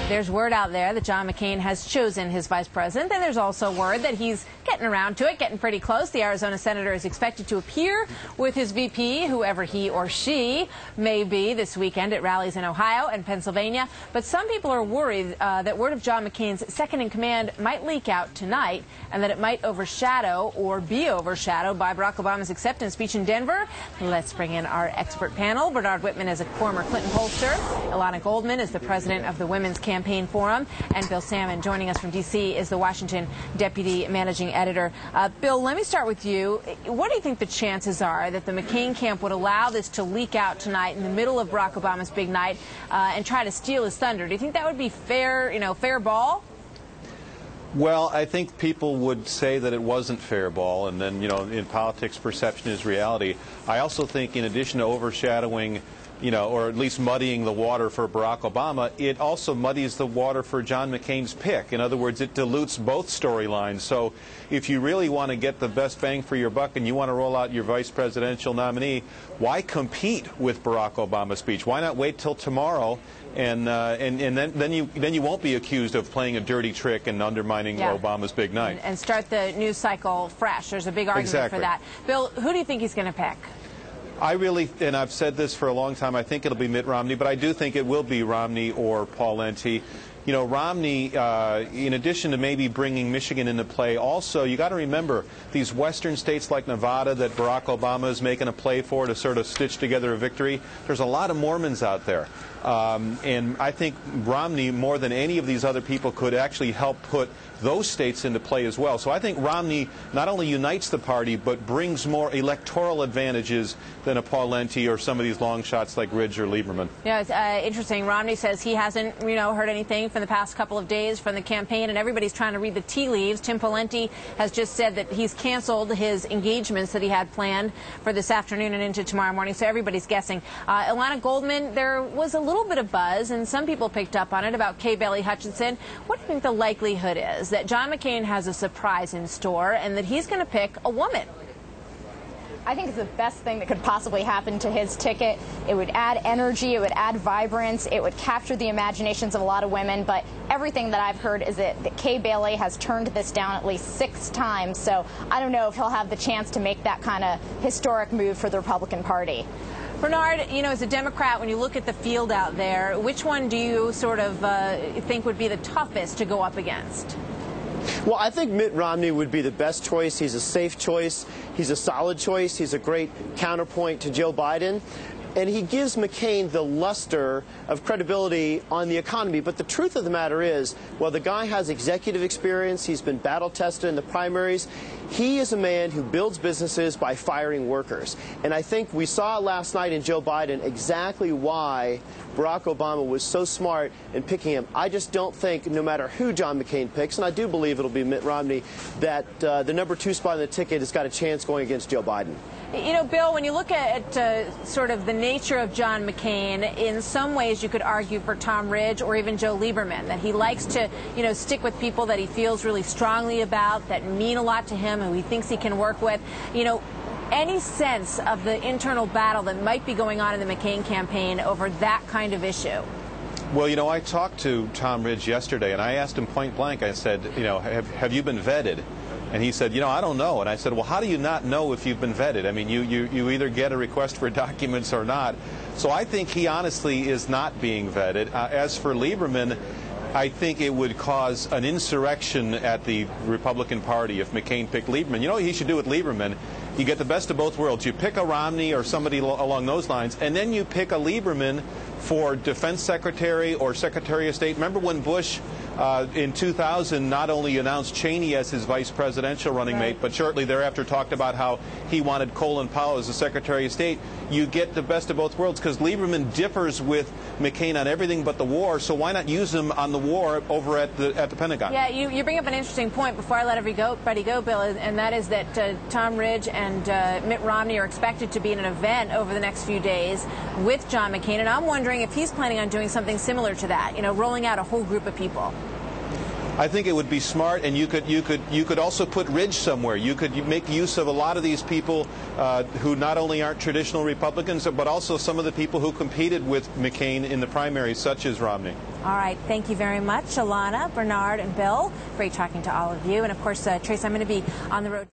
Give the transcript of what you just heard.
There's word out there that John McCain has chosen his vice president. Then there's also word that he's getting around to it, getting pretty close. The Arizona senator is expected to appear with his VP, whoever he or she may be, this weekend at rallies in Ohio and Pennsylvania. But some people are worried that word of John McCain's second-in-command might leak out tonight and that it might overshadow or be overshadowed by Barack Obama's acceptance speech in Denver. Let's bring in our expert panel. Bernard Whitman is a former Clinton pollster. Ilana Goldman is the president of the Women's Campaign Forum. And Bill Salmon, joining us from D.C., is the Washington deputy managing editor. Bill, let me start with you. What do you think the chances are that the McCain camp would allow this to leak out tonight in the middle of Barack Obama's big night and try to steal his thunder? Do you think that would be fair, fair ball? Well, I think people would say that it wasn't fair ball, and then, in politics, perception is reality. I also think, in addition to overshadowing, or at least muddying the water for Barack Obama, it also muddies the water for John McCain's pick. In other words, it dilutes both storylines. So if you really want to get the best bang for your buck and you want to roll out your vice presidential nominee, why compete with Barack Obama's speech? Why not wait till tomorrow? And then you won't be accused of playing a dirty trick and undermining Obama's big night. And start the news cycle fresh. There's a big argument for that. Bill, who do you think he's going to pick? I really, and I've said this for a long time, I think it'll be Mitt Romney, but I do think it will be Romney or Pawlenty. Romney, in addition to maybe bringing Michigan into play, also, you got to remember, these western states like Nevada that Barack Obama is making a play for to sort of stitch together a victory, there's a lot of Mormons out there. And I think Romney, more than any of these other people, could actually help put those states into play as well. So I think Romney not only unites the party, but brings more electoral advantages than a Pawlenty or some of these long shots like Ridge or Lieberman. Yeah, it's interesting. Romney says he hasn't, heard anything from the past couple of days from the campaign, and everybody's trying to read the tea leaves. Tim Pawlenty has just said that he's canceled his engagements that he had planned for this afternoon and into tomorrow morning, so everybody's guessing. Ilana Goldman, there was a little bit of buzz, and some people picked up on it, about Kay Bailey Hutchinson. What do you think the likelihood is that John McCain has a surprise in store and that he's going to pick a woman? I think it's the best thing that could possibly happen to his ticket. It would add energy, it would add vibrance, it would capture the imaginations of a lot of women, but everything that I've heard is that Kay Bailey has turned this down at least 6 times, so I don't know if he'll have the chance to make that kind of historic move for the Republican Party. Bernard, as a Democrat, when you look at the field out there, which one do you sort of think would be the toughest to go up against? Well, I think Mitt Romney would be the best choice. He's a safe choice. He's a solid choice. He's a great counterpoint to Joe Biden. And he gives McCain the luster of credibility on the economy. But the truth of the matter is, while the guy has executive experience, he's been battle-tested in the primaries, he is a man who builds businesses by firing workers. And I think we saw last night in Joe Biden exactly why Barack Obama was so smart in picking him. I just don't think, no matter who John McCain picks, and I do believe it'll be Mitt Romney, that the #2 spot on the ticket has got a chance going against Joe Biden. Bill, when you look at sort of the nature of John McCain, in some ways you could argue for Tom Ridge or even Joe Lieberman, that he likes to, stick with people that he feels really strongly about, that mean a lot to him, who he thinks he can work with. Any sense of the internal battle that might be going on in the McCain campaign over that kind of issue? Well, I talked to Tom Ridge yesterday, and I asked him point blank, I said, have you been vetted? And he said, I don't know. And I said, well, how do you not know if you've been vetted? I mean, you either get a request for documents or not. So I think he honestly is not being vetted. As for Lieberman, I think it would cause an insurrection at the Republican Party if McCain picked Lieberman. You know what he should do with Lieberman? You get the best of both worlds. You pick a Romney or somebody along those lines, and then you pick a Lieberman for Defense Secretary or Secretary of State. Remember when Bush in 2000 not only announced Cheney as his vice presidential running mate, but shortly thereafter talked about how he wanted Colin Powell as the Secretary of State? You get the best of both worlds, because Lieberman differs with McCain on everything but the war, so why not use him on the war over at the Pentagon? Yeah, you bring up an interesting point before I let everybody go, Bill, and that is that Tom Ridge and Mitt Romney are expected to be in an event over the next few days with John McCain, and I'm wondering if he's planning on doing something similar to that, rolling out a whole group of people. I think it would be smart, and you could also put Ridge somewhere. You could make use of a lot of these people who not only aren't traditional Republicans, but also some of the people who competed with McCain in the primaries, such as Romney. All right. Thank you very much, Alana, Bernard, and Bill. Great talking to all of you. And, of course, Trace, I'm going to be on the road.